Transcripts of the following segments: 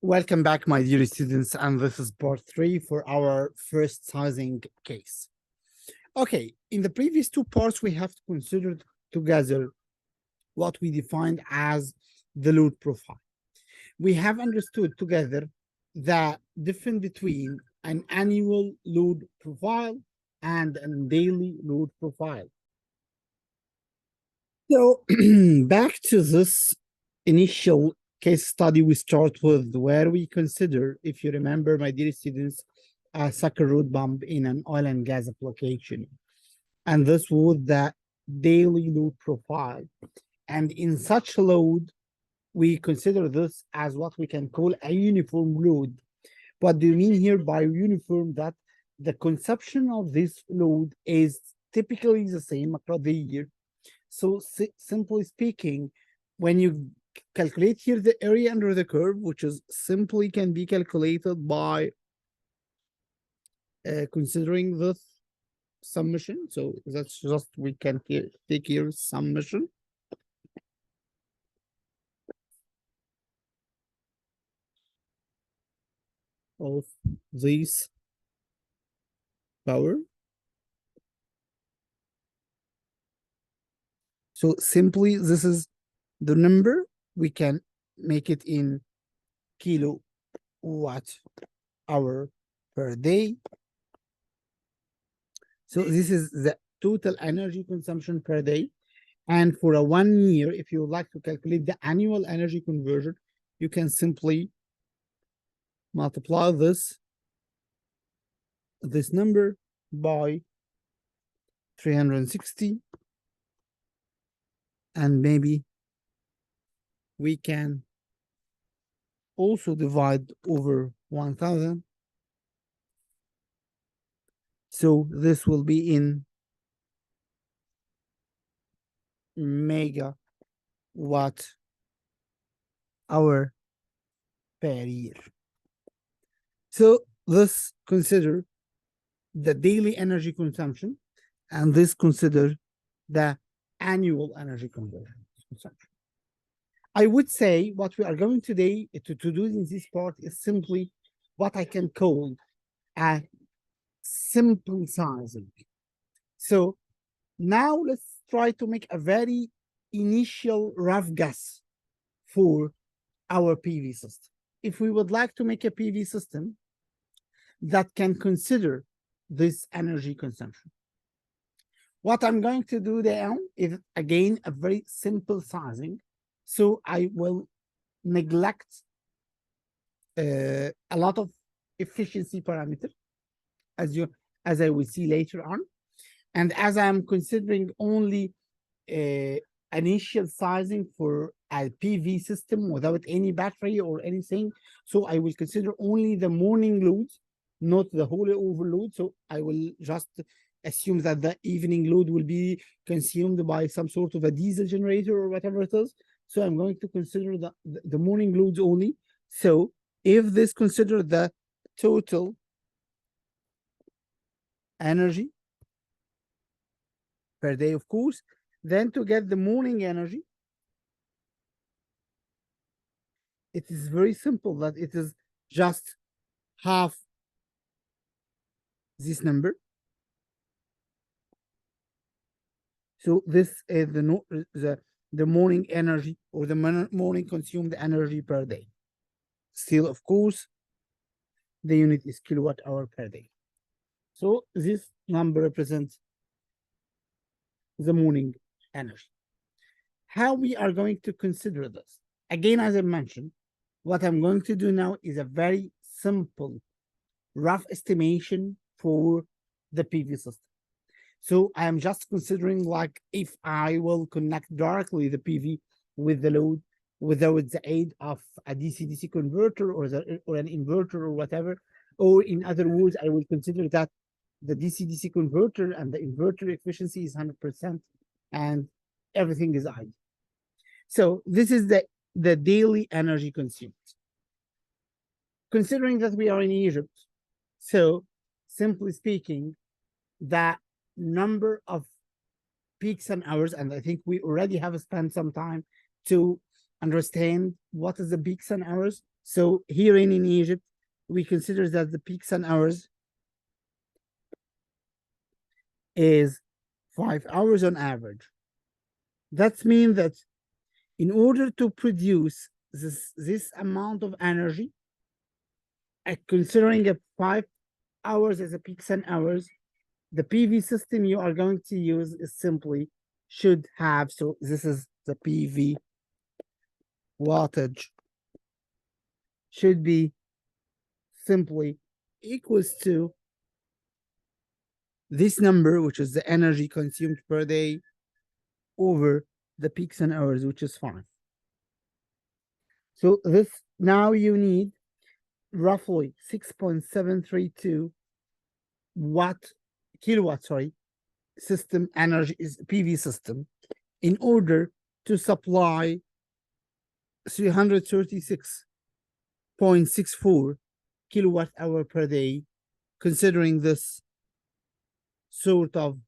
Welcome back, my dear students, and this is part 3 for our first sizing case. Okay, in the previous two parts, we have considered together what we defined as the load profile. We have understood together the difference between an annual load profile and a daily load profile. So back to this initial case study we start with, where we consider, if you remember, my dear students, a sucker root bump in an oil and gas application. And this was the daily load profile. And in such load, we consider this as what we can call a uniform load. What do you mean here by uniform? That the consumption of this load is typically the same across the year. So simply speaking, when you calculate here the area under the curve, which is simply can be calculated by considering the summation. So that's just, we can take here summation. Of this power. So simply, this is the number. We can make it in kilowatt hour per day. So this is the total energy consumption per day. And for a 1 year, if you would like to calculate the annual energy conversion, you can simply multiply this number by 360. And maybe we can also divide over 1000. So this will be in megawatt hour per year. So this consider the daily energy consumption, and this consider the annual energy consumption. I would say what we are going today to do in this part is simply what I can call a simple sizing. So now let's try to make a very initial rough guess for our PV system. If we would like to make a PV system that can consider this energy consumption, what I'm going to do now is, again, a very simple sizing. So I will neglect a lot of efficiency parameters, as I will see later on. And as I'm considering only initial sizing for a PV system without any battery or anything, so I will consider only the morning loads, not the whole overload. So I will just assume that the evening load will be consumed by some sort of a diesel generator or whatever it is. So I'm going to consider the morning loads only. So if this consider the total energy per day, of course, then to get the morning energy, it is very simple, that it is just half this number. So this is the morning energy, or the morning consumed energy per day. Still, of course, the unit is kilowatt hour per day. So this number represents the morning energy. How we are going to consider this? Again, as I mentioned, what I'm going to do now is a very simple rough estimation for the PV system. So I am just considering, like, if I will connect directly the PV with the load without the aid of a DC-DC converter or an inverter or whatever, or in other words, I will consider that the DC-DC converter and the inverter efficiency is 100% and everything is idle. So this is the daily energy consumed. Considering that we are in Egypt, so simply speaking, the number of peaks and hours, and I think we already have spent some time to understand what is the peaks and hours. So here in Egypt, we consider that the peak sun hours is 5 hours on average. That means that in order to produce this amount of energy, considering a 5 hours as a peak sun hours, the PV system you are going to use is simply should have, so this is the PV wattage, should be simply equals to this number, which is the energy consumed per day, over the peaks and hours, which is 5. So this, now you need roughly 6.732 kilowatt, system energy is PV system in order to supply 336.64 kilowatt hour per day, considering this sort of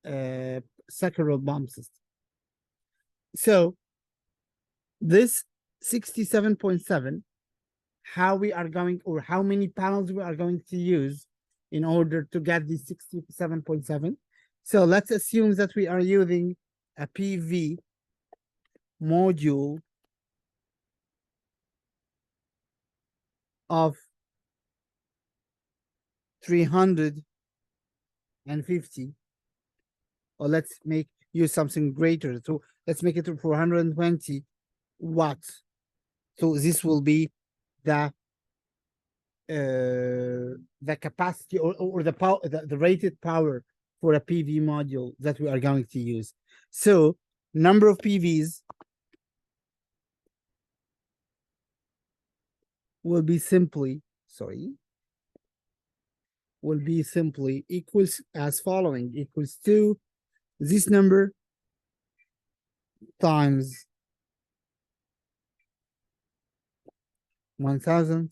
Sakharov bomb system. So this 67.7, how we are going, or how many panels we are going to use in order to get the 67.7. So let's assume that we are using a PV module of 350, or let's use something greater. So let's make it 420 watts. So this will be the capacity or the power, the rated power for a PV module that we are going to use. So number of PVs will be simply, will be simply equals as following, equals to this number times 1000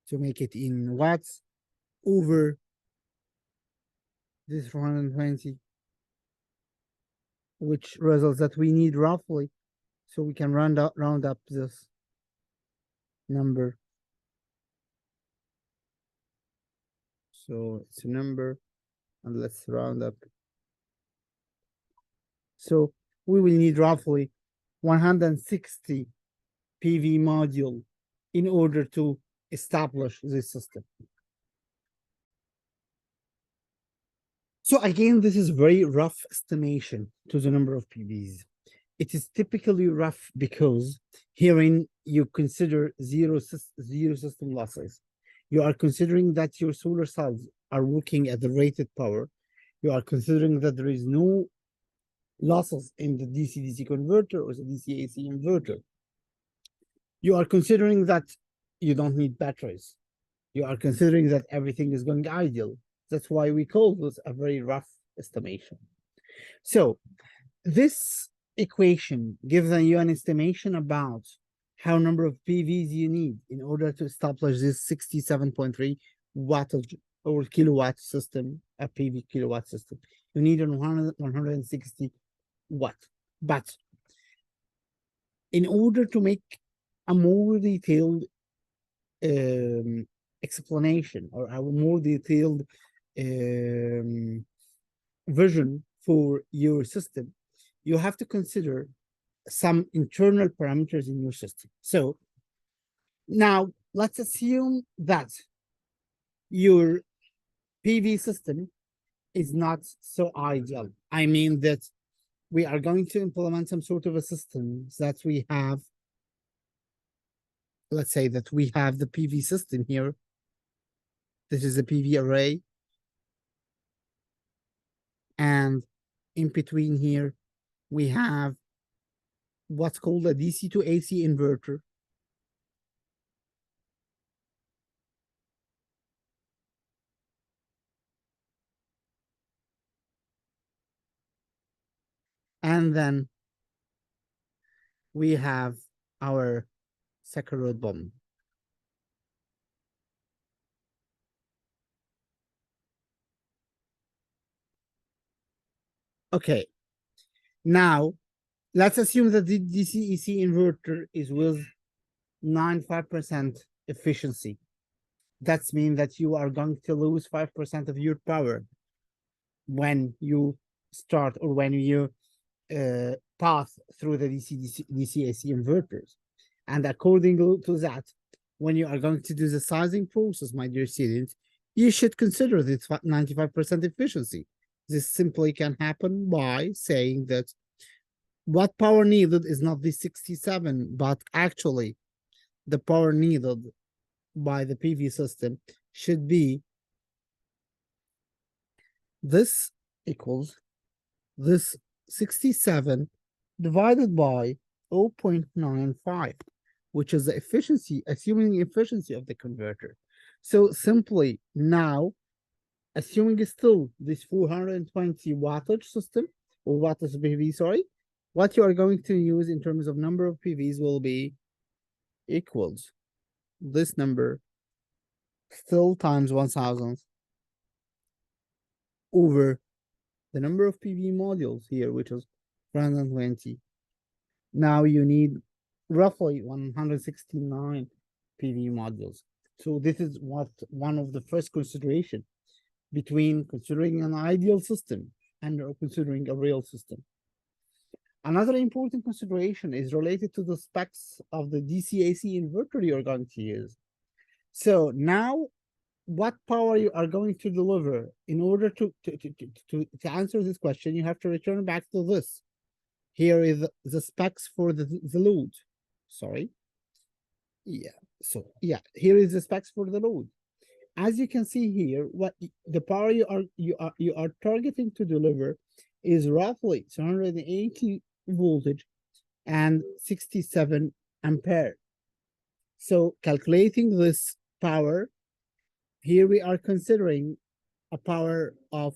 to make it in watts over this 420, which results that we need roughly, so we can round up this number. So it's a number, and let's round up. So we will need roughly 160 PV module in order to establish this system. So again, this is very rough estimation to the number of PVs. It is typically rough because herein you consider zero system losses. You are considering that your solar cells are working at the rated power. You are considering that there is no losses in the DC-DC converter or the DC-AC inverter. You are considering that you don't need batteries. You are considering that everything is going ideal. That's why we call this a very rough estimation. So this equation gives you an estimation about how number of PVs you need in order to establish this 67.3 watt or kilowatt system, a PV kilowatt system. You need 160 watt. But in order to make a more detailed explanation or a more detailed vision for your system, you have to consider some internal parameters in your system. So now let's assume that your PV system is not so ideal. I mean that we are going to implement some sort of a system that we have. Let's say that we have the PV system here. This is a PV array. And in between here, we have what's called a DC to AC inverter. And then we have our Sakharov bomb. Okay, now let's assume that the DC-AC inverter is with 95% efficiency. That's mean that you are going to lose 5% of your power when you start or when you path through the DC-AC inverters. And according to that, when you are going to do the sizing process, my dear students, you should consider this 95% efficiency. This simply can happen by saying that what power needed is not the 67, but actually the power needed by the PV system should be this equals this 67 divided by 0.95, which is the efficiency, assuming the efficiency of the converter. So simply now, assuming still this 420 wattage system, or wattage PV, sorry, what you are going to use in terms of number of PVs will be equals this number still times 1000 over the number of PV modules here, which is 420. Now you need roughly 169 PV modules. So this is what one of the first consideration between considering an ideal system and considering a real system. Another important consideration is related to the specs of the DC-AC inverter you're going to use. So now what power you are going to deliver in order to answer this question, you have to return back to this. Here is the specs for the load. Sorry. Yeah. So yeah, here is the specs for the load. As you can see here, what the power you are targeting to deliver is roughly 280 voltage and 67 ampere. So calculating this power, here we are considering a power of,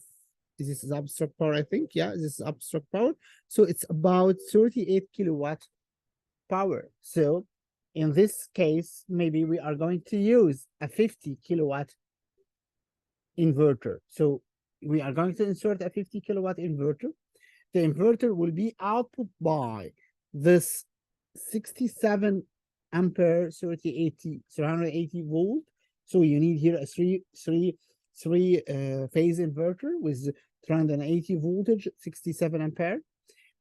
this is abstract power, I think. Yeah, this is abstract power. So it's about 38 kilowatt power. So in this case, maybe we are going to use a 50 kilowatt inverter. So we are going to insert a 50 kilowatt inverter. The inverter will be output by this 67 ampere 380 volt. So you need here a three phase inverter with 380 voltage, 67 ampere.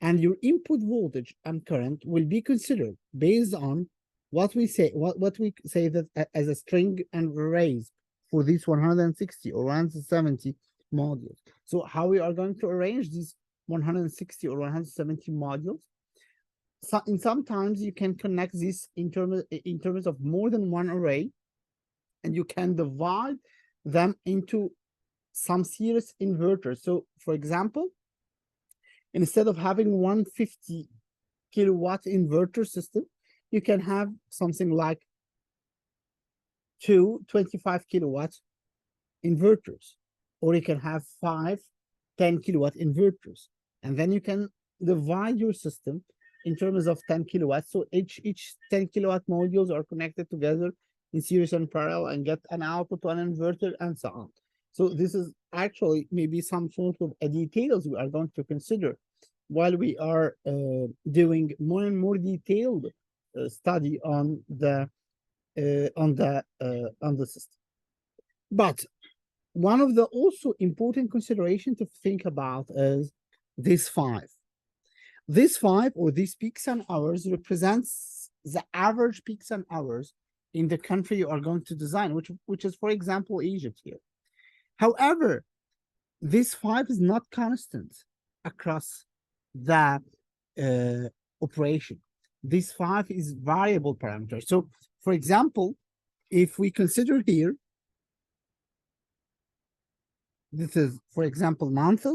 And your input voltage and current will be considered based on what we say that as a string and arrays for these 160 or 170 modules. So how we are going to arrange these 160 or 170 modules? So sometimes you can connect this in terms of more than one array, and you can divide them into some series inverters. So for example, instead of having 150 kilowatt inverter system, you can have something like two 25 kilowatt inverters, or you can have 10 kilowatt inverters, and then you can divide your system in terms of 10 kilowatts. So each 10 kilowatt modules are connected together in series and parallel and get an output to an inverter and so on. So this is actually maybe some sort of details we are going to consider while we are doing more and more detailed study on the system. But one of the also important consideration to think about is this 5. This 5 or these peaks and hours represents the average peaks and hours in the country you are going to design, which is, for example, Egypt here. However, this 5 is not constant across the operation. This 5 is variable parameter. So, for example, if we consider here, this is, for example, months,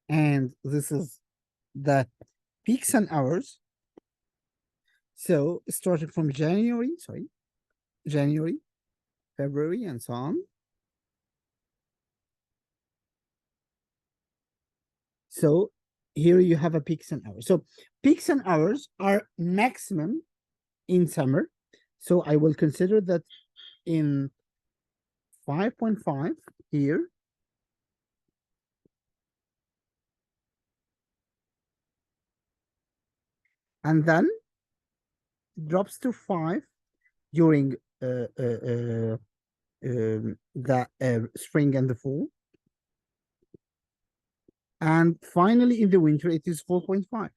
and this is the peaks and hours. So starting from January, February, and so on. So here you have a peaks and hours. So peaks and hours are maximum in summer. So I will consider that in 5.5 here. And then drops to 5 during the spring and the fall. And finally, in the winter, it is 4.5.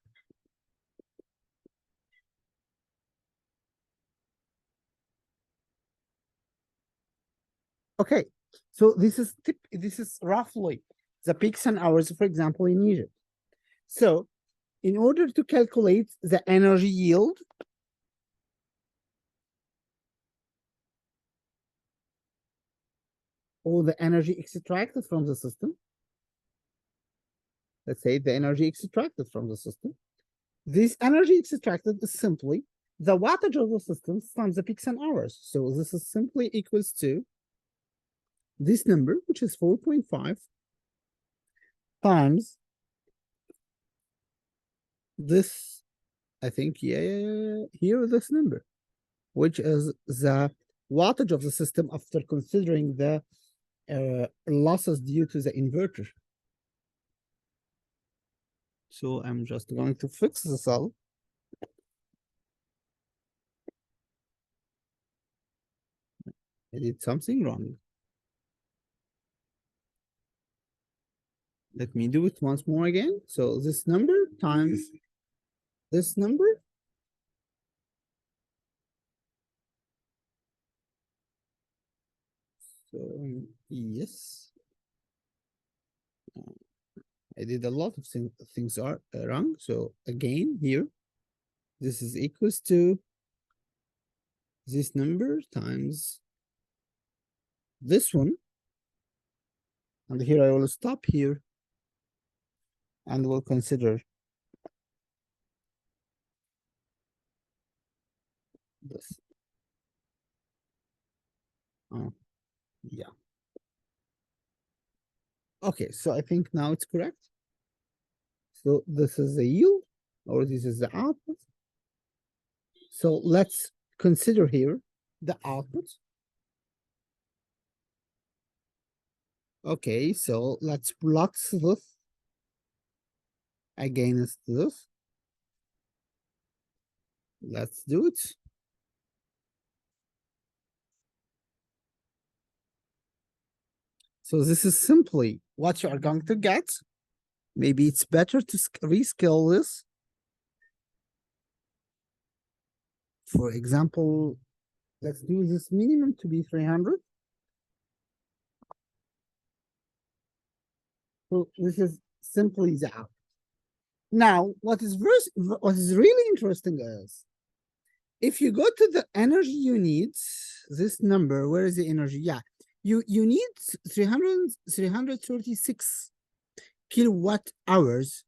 Okay, so this is roughly the peaks and hours, for example, in Egypt. So in order to calculate the energy yield, or the energy extracted from the system, let's say the energy extracted from the system, this energy extracted is simply the wattage of the system times the peaks and hours. So this is simply equals to this number, which is 4.5 times this, I think, here this number, which is the wattage of the system after considering the losses due to the inverter. So I'm just going to fix the cell. I did something wrong. Let me do it once more again. So this number times this number. So yes, I did a lot of things are wrong. So again, here, this is equals to this number times this one. And here I will stop here and we'll consider this. Yeah. Okay, so I think now it's correct. So this is the yield, or this is the output. So let's consider here the output. Okay, so let's plot this against this. Let's do it. So this is simply what you are going to get. Maybe it's better to rescale this. For example, let's do this minimum to be 300. So this is simply the output. Now, what is really interesting is if you go to the energy you need, this number, where is the energy? Yeah, you need 336 kilowatt hours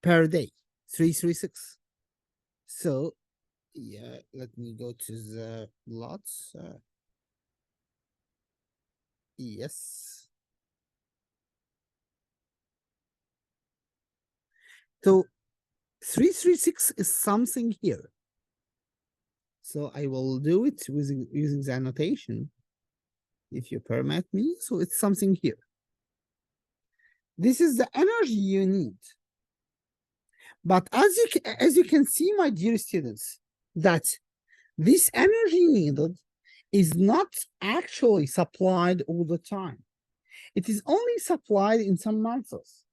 per day, 336. So yeah, let me go to the lots. Yes. So 336 is something here. So I will do it using the annotation, if you permit me. So it's something here. This is the energy you need. But as you can see, my dear students, that this energy needed is not actually supplied all the time. It is only supplied in some months.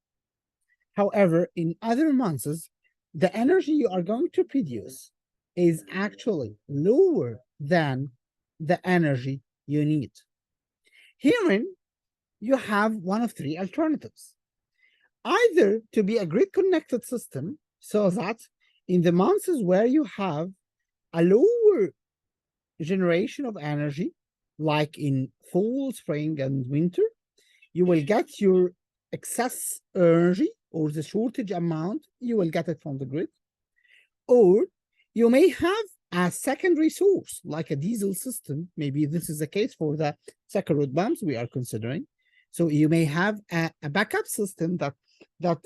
However, in other months, the energy you are going to produce is actually lower than the energy you need. Herein, you have one of three alternatives. Either to be a grid connected system, so that in the months where you have a lower generation of energy, like in fall, spring, and winter, you will get your excess energy or the shortage amount, you will get it from the grid. Or you may have a secondary source, like a diesel system. Maybe this is the case for the Saccharode bombs we are considering. So you may have a backup system that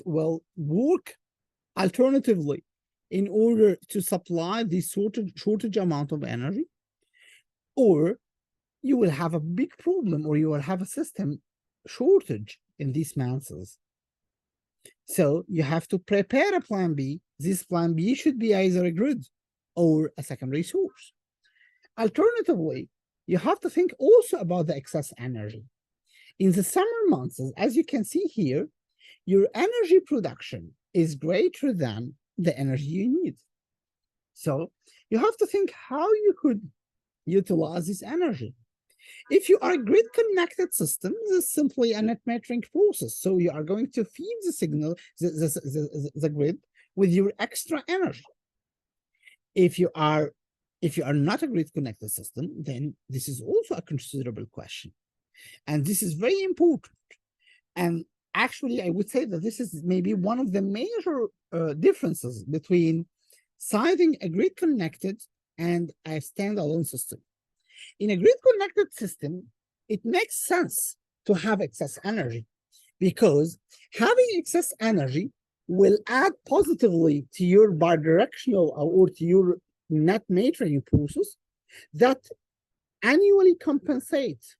will work alternatively in order to supply this shortage amount of energy. Or you will have a big problem, or you will have a system shortage in these months. So you have to prepare a plan B. This plan B should be either a grid or a secondary source. Alternatively, you have to think also about the excess energy. In the summer months, as you can see here, your energy production is greater than the energy you need. So you have to think how you could utilize this energy. If you are a grid connected system, this is simply a net metering process. So you are going to feed the signal, the grid with your extra energy. If you are not a grid connected system, then this is also a considerable question. And this is very important. And actually, I would say that this is maybe one of the major differences between citing a grid connected and a standalone system. In a grid connected system, it makes sense to have excess energy because having excess energy will add positively to your bidirectional or to your net metering process that annually compensates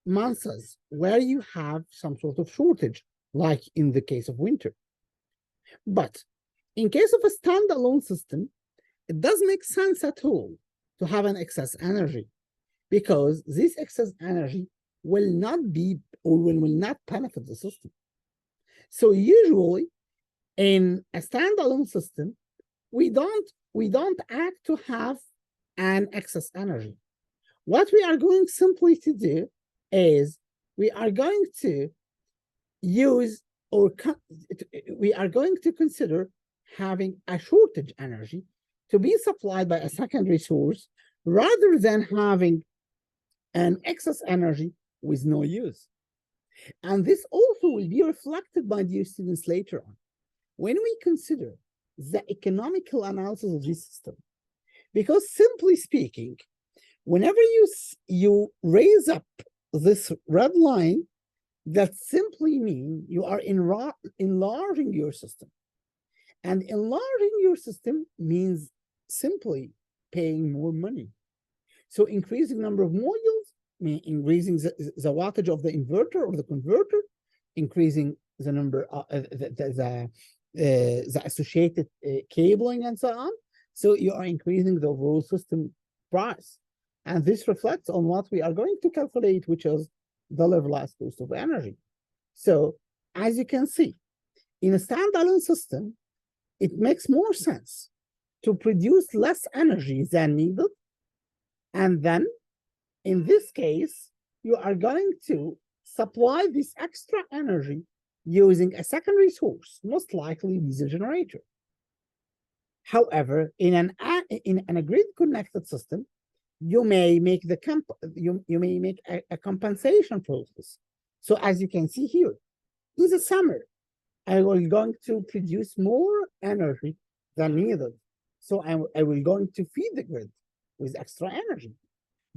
months where you have some sort of shortage, like in the case of winter. But in case of a standalone system, it doesn't make sense at all to have an excess energy because this excess energy will not be or will not benefit the system. So usually in a standalone system, we don't act to have an excess energy. What we are going simply to do is we are going to use or we are going to consider having a shortage energy to be supplied by a secondary source rather than having an excess energy with no use. And this also will be reflected by dear students later on when we consider the economical analysis of this system. Because simply speaking, whenever you raise up this red line, that simply means you are enlarging your system. And enlarging your system means simply paying more money. So increasing number of modules, increasing the wattage of the inverter or the converter, increasing the number of the associated cabling and so on. So you are increasing the overall system price. And this reflects on what we are going to calculate, which is the levelized cost of energy. So as you can see, in a standalone system, it makes more sense to produce less energy than needed. And then in this case, you are going to supply this extra energy using a secondary source, most likely diesel generator. However, in a grid connected system, you may make a compensation process. So as you can see here, in the summer, I will going to produce more energy than needed. So I will going to feed the grid with extra energy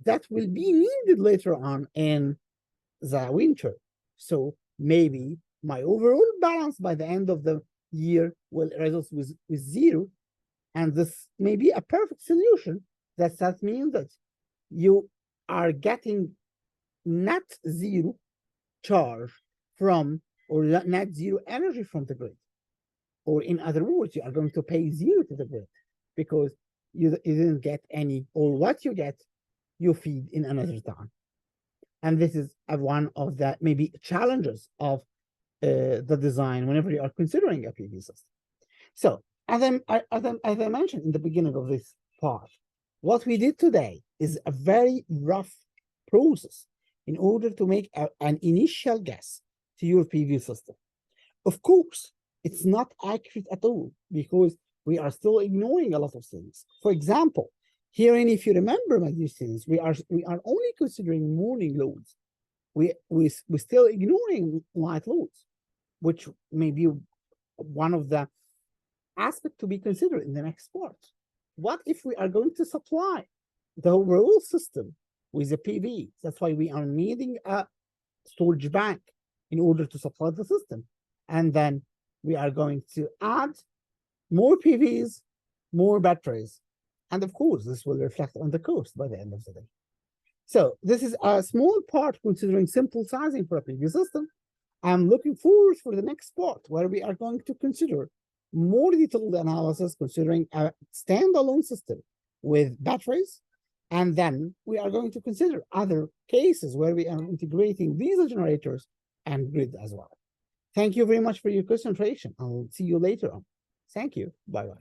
that will be needed later on in the winter. So maybe my overall balance by the end of the year will result with zero. And this may be a perfect solution. That means that you are getting net zero charge from or net zero energy from the grid. Or in other words, you are going to pay zero to the grid because you didn't get any, or what you get, you feed in another time. And this is one of the maybe challenges of the design whenever you are considering a PV system. So as I mentioned in the beginning of this part, what we did today is a very rough process in order to make an initial guess to your PV system. Of course, it's not accurate at all because we are still ignoring a lot of things. For example, herein, if you remember, my dear students, we are only considering morning loads. We're still ignoring night loads, which may be one of the aspects to be considered in the next part. What if we are going to supply the overall system with a PV? That's why we are needing a storage bank in order to supply the system. And then we are going to add more PVs, more batteries. And of course, this will reflect on the cost by the end of the day. So this is a small part considering simple sizing for a PV system. I'm looking forward for the next part where we are going to consider more detailed analysis considering a standalone system with batteries. And then we are going to consider other cases where we are integrating diesel generators and grid as well. Thank you very much for your concentration. I'll see you later on. Thank you. Bye-bye.